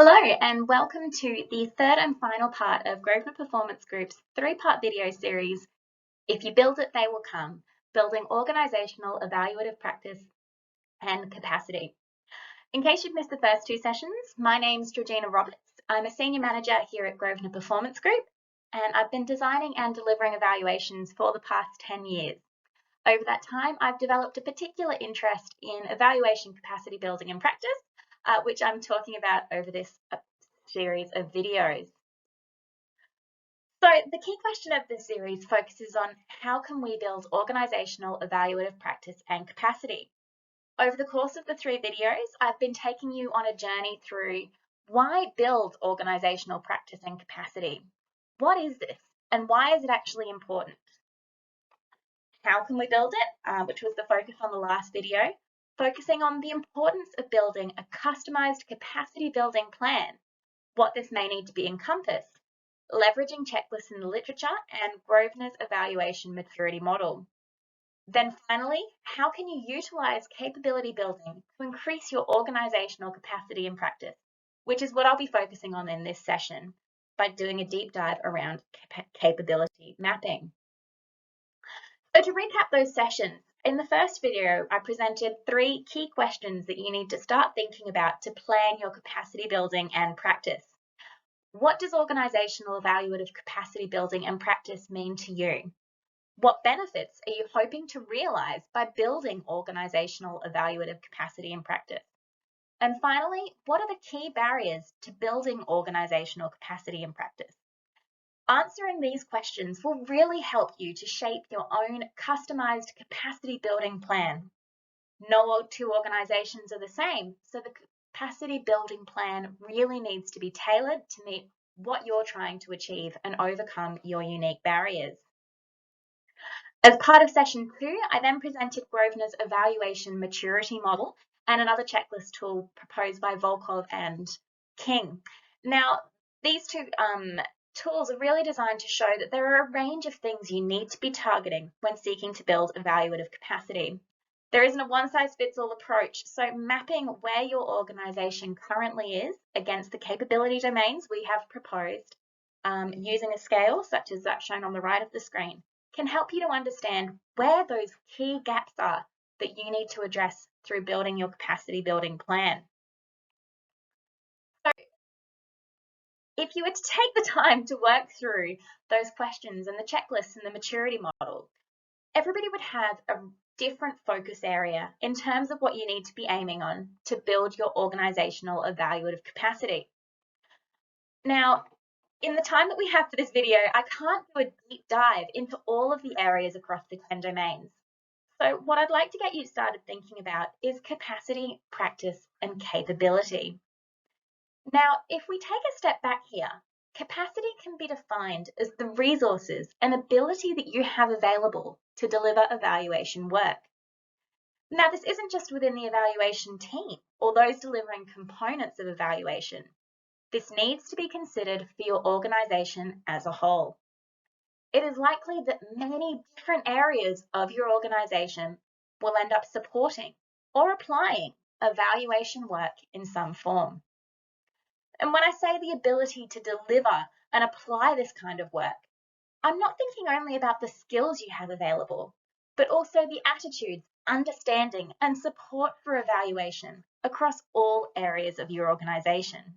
Hello and welcome to the third and final part of Grosvenor Performance Group's three-part video series, If You Build It, They Will Come, Building Organisational Evaluative Practice and Capacity. In case you've missed the first two sessions, my name's Georgina Roberts. I'm a Senior Manager here at Grosvenor Performance Group, and I've been designing and delivering evaluations for the past 10 years. Over that time, I've developed a particular interest in evaluation capacity building and practice, which I'm talking about over this series of videos. So the key question of this series focuses on how can we build organisational evaluative practice and capacity. Over the course of the three videos, I've been taking you on a journey through why build organisational practice and capacity? What is this and why is it actually important? How can we build it, which was the focus on the last video, focusing on the importance of building a customised capacity building plan, what this may need to be encompassed, leveraging checklists in the literature and Grosvenor's evaluation maturity model. Then finally, how can you utilise capability building to increase your organisational capacity and practice, which is what I'll be focusing on in this session by doing a deep dive around capability mapping. So to recap those sessions, in the first video, I presented three key questions that you need to start thinking about to plan your capacity building and practice. What does organisational evaluative capacity building and practice mean to you? What benefits are you hoping to realise by building organisational evaluative capacity and practice? And finally, what are the key barriers to building organisational capacity and practice? Answering these questions will really help you to shape your own customised capacity building plan. No two organisations are the same, so the capacity building plan really needs to be tailored to meet what you're trying to achieve and overcome your unique barriers. As part of session 2, I then presented Grosvenor's evaluation maturity model and another checklist tool proposed by Volkov and King. Now, these two tools are really designed to show that there are a range of things you need to be targeting when seeking to build evaluative capacity. There isn't a one-size-fits-all approach, so mapping where your organisation currently is against the capability domains we have proposed using a scale such as that shown on the right of the screen can help you to understand where those key gaps are that you need to address through building your capacity building plan. So, if you were to take the time to work through those questions and the checklists and the maturity model, everybody would have a different focus area in terms of what you need to be aiming on to build your organisational evaluative capacity. Now, in the time that we have for this video, I can't do a deep dive into all of the areas across the 10 domains. So what I'd like to get you started thinking about is capacity, practice, and capability. Now, if we take a step back here, capacity can be defined as the resources and ability that you have available to deliver evaluation work. Now, this isn't just within the evaluation team or those delivering components of evaluation. This needs to be considered for your organisation as a whole. It is likely that many different areas of your organisation will end up supporting or applying evaluation work in some form. And when I say the ability to deliver and apply this kind of work, I'm not thinking only about the skills you have available, but also the attitudes, understanding, and support for evaluation across all areas of your organisation.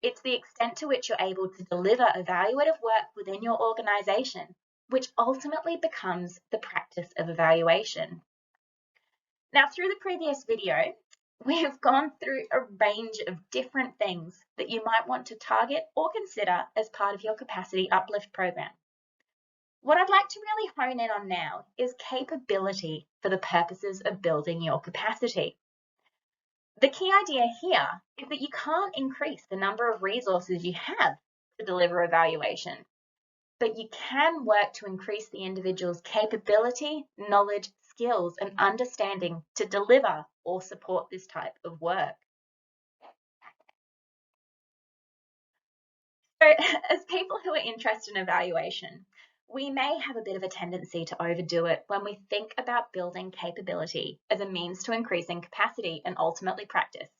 It's the extent to which you're able to deliver evaluative work within your organisation, which ultimately becomes the practice of evaluation. Now, through the previous video, we have gone through a range of different things that you might want to target or consider as part of your capacity uplift program. What I'd like to really hone in on now is capability for the purposes of building your capacity. The key idea here is that you can't increase the number of resources you have to deliver evaluation, but you can work to increase the individual's capability, knowledge, skills, and understanding to deliver or support this type of work. So, as people who are interested in evaluation, we may have a bit of a tendency to overdo it when we think about building capability as a means to increasing capacity and ultimately practice.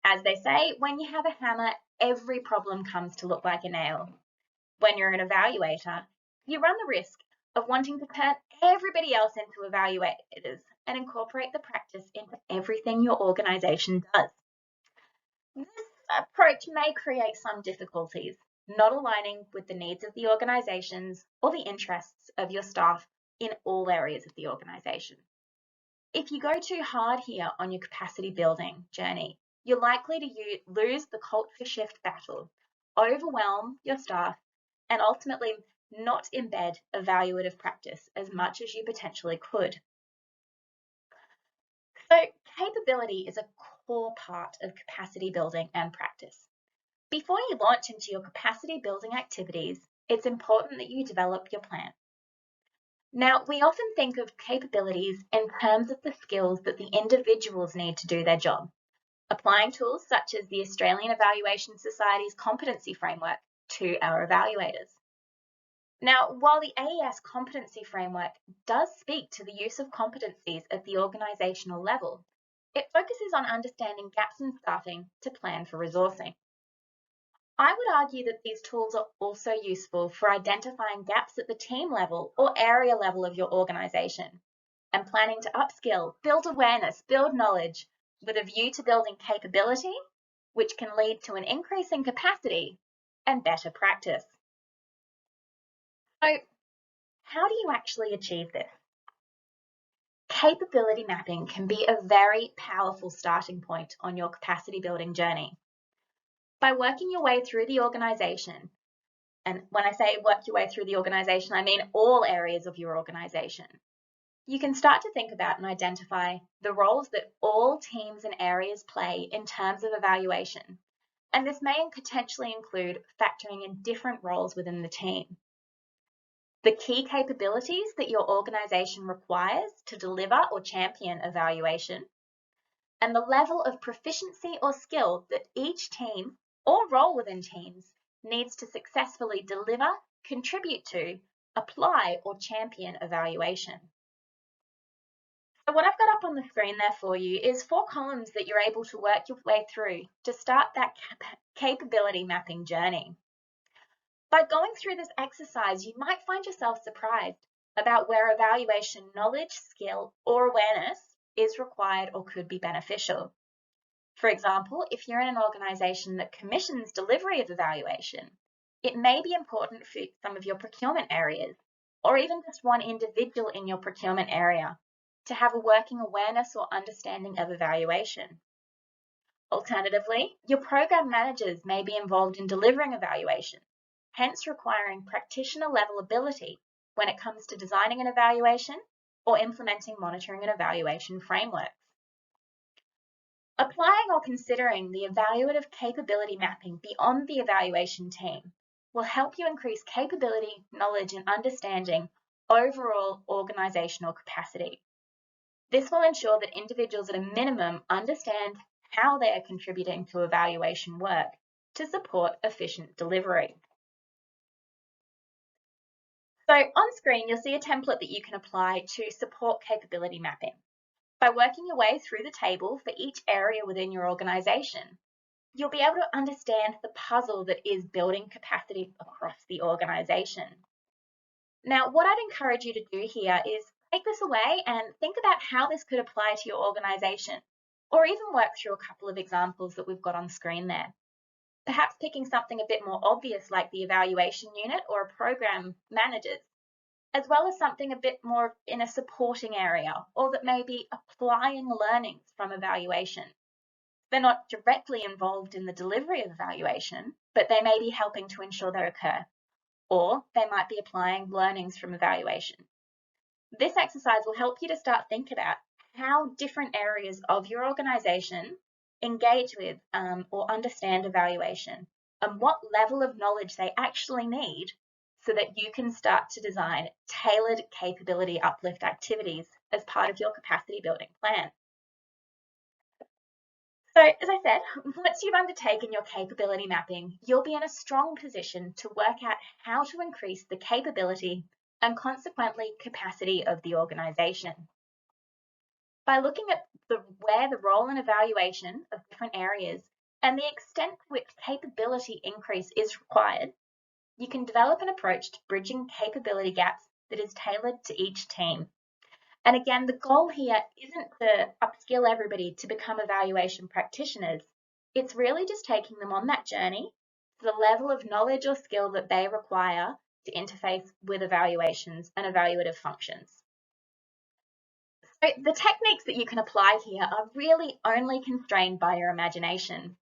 As they say, when you have a hammer, every problem comes to look like a nail. When you're an evaluator, you run the risk of wanting to turn everybody else into evaluators and incorporate the practice into everything your organisation does. This approach may create some difficulties, not aligning with the needs of the organisations or the interests of your staff in all areas of the organisation. If you go too hard here on your capacity building journey, you're likely to lose the culture shift battle, overwhelm your staff, and ultimately not embed evaluative practice as much as you potentially could. So capability is a core part of capacity building and practice. Before you launch into your capacity building activities, it's important that you develop your plan. Now, we often think of capabilities in terms of the skills that the individuals need to do their job, applying tools such as the Australian Evaluation Society's competency framework to our evaluators. Now, while the AES competency framework does speak to the use of competencies at the organisational level, it focuses on understanding gaps in staffing to plan for resourcing. I would argue that these tools are also useful for identifying gaps at the team level or area level of your organisation and planning to upskill, build awareness, build knowledge with a view to building capability, which can lead to an increase in capacity and better practice. So, how do you actually achieve this? Capability mapping can be a very powerful starting point on your capacity building journey. By working your way through the organisation, and when I say work your way through the organisation, I mean all areas of your organisation, you can start to think about and identify the roles that all teams and areas play in terms of evaluation. And this may potentially include factoring in different roles within the team. The key capabilities that your organisation requires to deliver or champion evaluation, and the level of proficiency or skill that each team or role within teams needs to successfully deliver, contribute to, apply, or champion evaluation. So what I've got up on the screen there for you is 4 columns that you're able to work your way through to start that capability mapping journey. By going through this exercise, you might find yourself surprised about where evaluation knowledge, skill, or awareness is required or could be beneficial. For example, if you're in an organisation that commissions delivery of evaluation, it may be important for some of your procurement areas, or even just one individual in your procurement area, to have a working awareness or understanding of evaluation. Alternatively, your program managers may be involved in delivering evaluation, hence requiring practitioner-level ability when it comes to designing an evaluation or implementing monitoring and evaluation frameworks. Applying or considering the evaluative capability mapping beyond the evaluation team will help you increase capability, knowledge, and understanding overall organisational capacity. This will ensure that individuals at a minimum understand how they are contributing to evaluation work to support efficient delivery. So on screen, you'll see a template that you can apply to support capability mapping. By working your way through the table for each area within your organisation, you'll be able to understand the puzzle that is building capacity across the organisation. Now, what I'd encourage you to do here is take this away and think about how this could apply to your organisation, or even work through a couple of examples that we've got on screen there. Perhaps picking something a bit more obvious like the evaluation unit or a program managers, as well as something a bit more in a supporting area, or that may be applying learnings from evaluation. They're not directly involved in the delivery of evaluation, but they may be helping to ensure they occur, or they might be applying learnings from evaluation. This exercise will help you to start thinking about how different areas of your organisation engage with or understand evaluation, and what level of knowledge they actually need so that you can start to design tailored capability uplift activities as part of your capacity building plan. So as I said, once you've undertaken your capability mapping, you'll be in a strong position to work out how to increase the capability and consequently capacity of the organisation. By looking at where the role and evaluation of different areas and the extent to which capability increase is required, you can develop an approach to bridging capability gaps that is tailored to each team. And again, the goal here isn't to upskill everybody to become evaluation practitioners. It's really just taking them on that journey to the level of knowledge or skill that they require to interface with evaluations and evaluative functions. So the techniques that you can apply here are really only constrained by your imagination.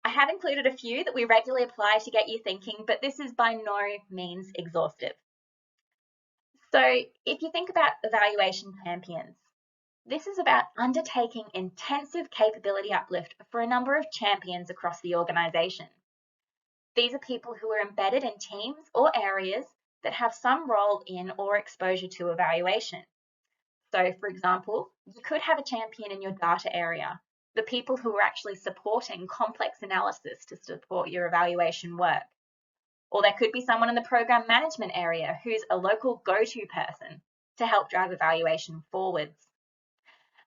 I have included a few that we regularly apply to get you thinking, but this is by no means exhaustive. So if you think about evaluation champions, this is about undertaking intensive capability uplift for a number of champions across the organisation. These are people who are embedded in teams or areas that have some role in or exposure to evaluation. So, for example, you could have a champion in your data area, the people who are actually supporting complex analysis to support your evaluation work. Or there could be someone in the program management area who's a local go-to person to help drive evaluation forwards.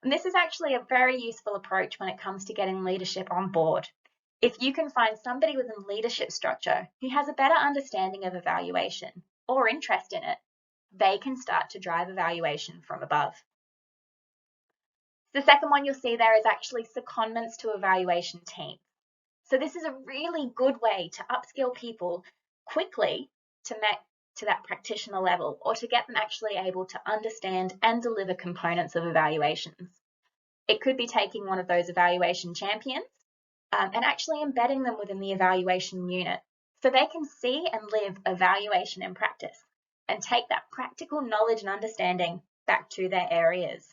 And this is actually a very useful approach when it comes to getting leadership on board. If you can find somebody within leadership structure who has a better understanding of evaluation or interest in it, they can start to drive evaluation from above. The second one you'll see there is actually secondments to evaluation teams. So this is a really good way to upskill people quickly to that practitioner level, or to get them actually able to understand and deliver components of evaluations. It could be taking one of those evaluation champions and actually embedding them within the evaluation unit so they can see and live evaluation in practice and take that practical knowledge and understanding back to their areas.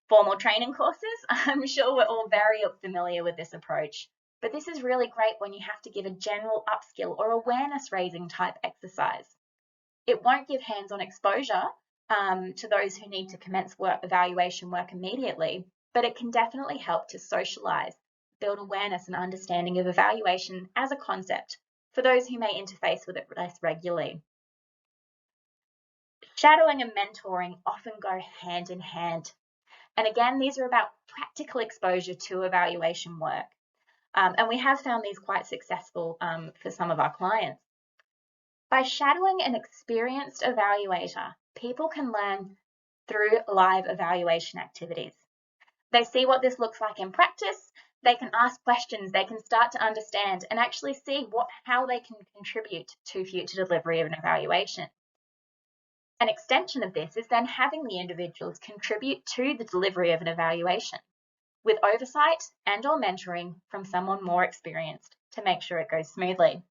Formal training courses, I'm sure we're all very familiar with this approach, but this is really great when you have to give a general upskill or awareness raising type exercise. It won't give hands-on exposure to those who need to commence evaluation work immediately, but it can definitely help to socialise, build awareness and understanding of evaluation as a concept for those who may interface with it less regularly. Shadowing and mentoring often go hand in hand. And again, these are about practical exposure to evaluation work. And we have found these quite successful for some of our clients. By shadowing an experienced evaluator, people can learn through live evaluation activities. They see what this looks like in practice, they can ask questions, they can start to understand and actually see how they can contribute to future delivery of an evaluation. An extension of this is then having the individuals contribute to the delivery of an evaluation with oversight and or mentoring from someone more experienced to make sure it goes smoothly.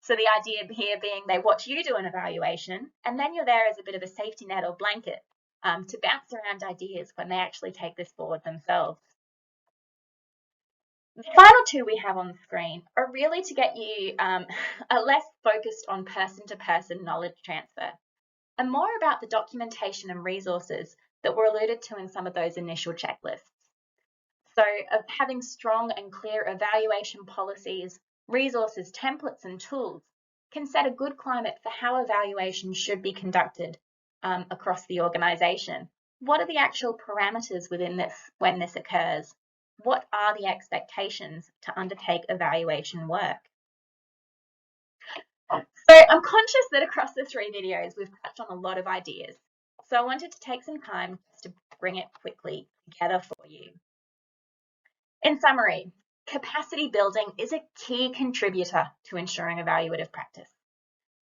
So the idea here being they watch you do an evaluation and then you're there as a bit of a safety net or blanket to bounce around ideas when they actually take this forward themselves. The final two we have on the screen are really to get you less focused on person-to-person knowledge transfer and more about the documentation and resources that were alluded to in some of those initial checklists. So of having strong and clear evaluation policies, resources, templates and tools can set a good climate for how evaluation should be conducted across the organisation. What are the actual parameters within this when this occurs? What are the expectations to undertake evaluation work? So I'm conscious that across the three videos, we've touched on a lot of ideas. So I wanted to take some time just to bring it quickly together for you. In summary, capacity building is a key contributor to ensuring evaluative practice.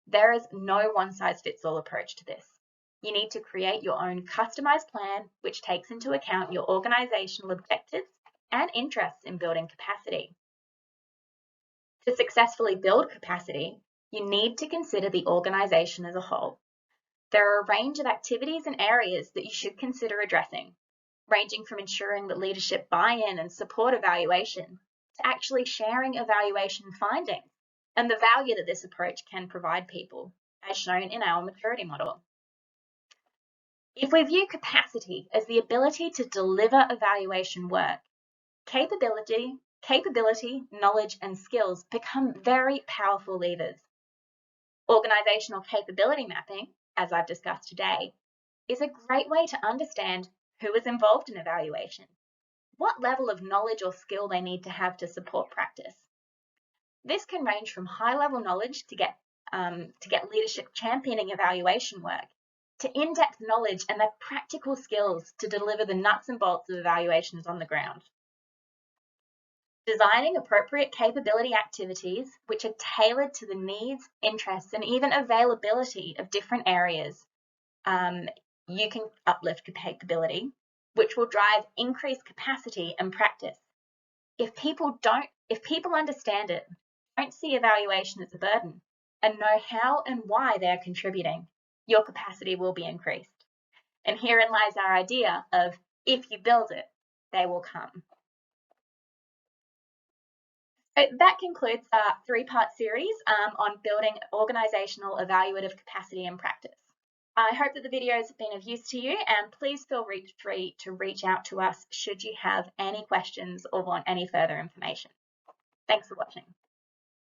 There is no one-size-fits-all approach to this. You need to create your own customized plan, which takes into account your organizational objectives and interests in building capacity. To successfully build capacity, you need to consider the organization as a whole. There are a range of activities and areas that you should consider addressing, ranging from ensuring that leadership buy-in and support evaluation to actually sharing evaluation findings and the value that this approach can provide people, as shown in our maturity model. If we view capacity as the ability to deliver evaluation work, capability, knowledge, and skills become very powerful levers. Organisational capability mapping, as I've discussed today, is a great way to understand who is involved in evaluation, what level of knowledge or skill they need to have to support practice. This can range from high-level knowledge to get leadership championing evaluation work, to in-depth knowledge and the practical skills to deliver the nuts and bolts of evaluations on the ground. Designing appropriate capability activities which are tailored to the needs, interests, and even availability of different areas. You can uplift capability, which will drive increased capacity and practice. If people understand it, don't see evaluation as a burden, and know how and why they are contributing, your capacity will be increased. And herein lies our idea of if you build it, they will come. So that concludes our three-part series on building organisational evaluative capacity and practice. I hope that the videos have been of use to you, and please feel free to reach out to us should you have any questions or want any further information. Thanks for watching.